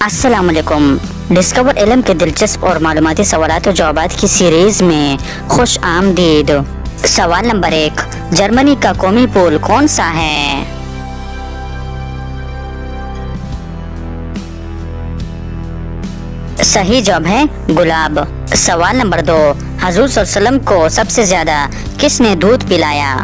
अस्सलाम वालेकुम। डिस्कवर इल्म के दिलचस्प और मालूमाती सवालात और जवाबात की सीरीज में खुश आमदीद। सवाल नंबर 1, जर्मनी का कौमी फूल कौन सा है? सही जवाब है गुलाब। सवाल नंबर 2, हजूर सल्लल्लाहु अलैहि वसल्लम को सबसे ज्यादा किसने दूध पिलाया?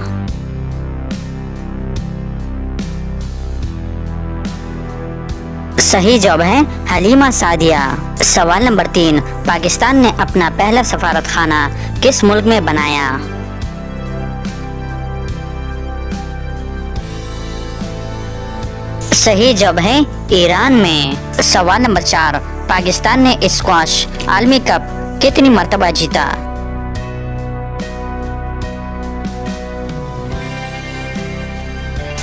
सही जवाब है हलीमा सादिया। सवाल नंबर 3, पाकिस्तान ने अपना पहला सफारत खाना किस मुल्क में बनाया? सही जवाब है ईरान में। सवाल नंबर 4, पाकिस्तान ने स्क्वाश आलमी कप कितनी मर्तबा जीता?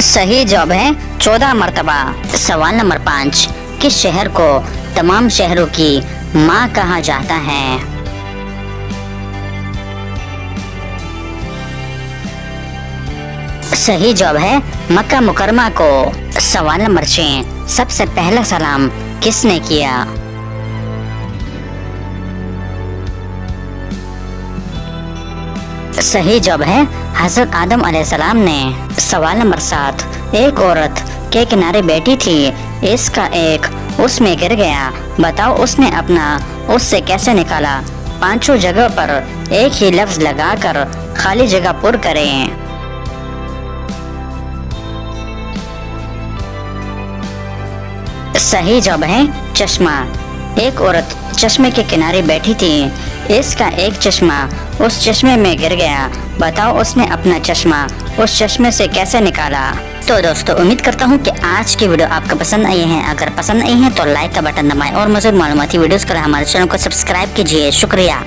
सही जवाब है 14 मर्तबा। सवाल नंबर 5, किस शहर को तमाम शहरों की माँ कहा जाता है? सही जवाब है मक्का मुकरमा को। सवाल नंबर 6, सबसे पहला सलाम किसने किया? सही जवाब है हजरत आदम अलैहिस्सलाम ने। सवाल नंबर 7, एक औरत के किनारे बैठी थी, इसका एक उसमें गिर गया, बताओ उसने अपना उससे कैसे निकाला? पांचों जगह पर एक ही लफ्ज लगाकर खाली जगह पुर करें। सही जवाब है चश्मा। एक औरत चश्मे के किनारे बैठी थी, इसका एक चश्मा उस चश्मे में गिर गया, बताओ उसने अपना चश्मा उस चश्मे से कैसे निकाला? तो दोस्तों, उम्मीद करता हूँ कि आज की वीडियो आपको पसंद आई है। अगर पसंद आई है तो लाइक का बटन दबाएं और मज़ीद मालूमाती वीडियोस के लिए हमारे चैनल को सब्सक्राइब कीजिए। शुक्रिया।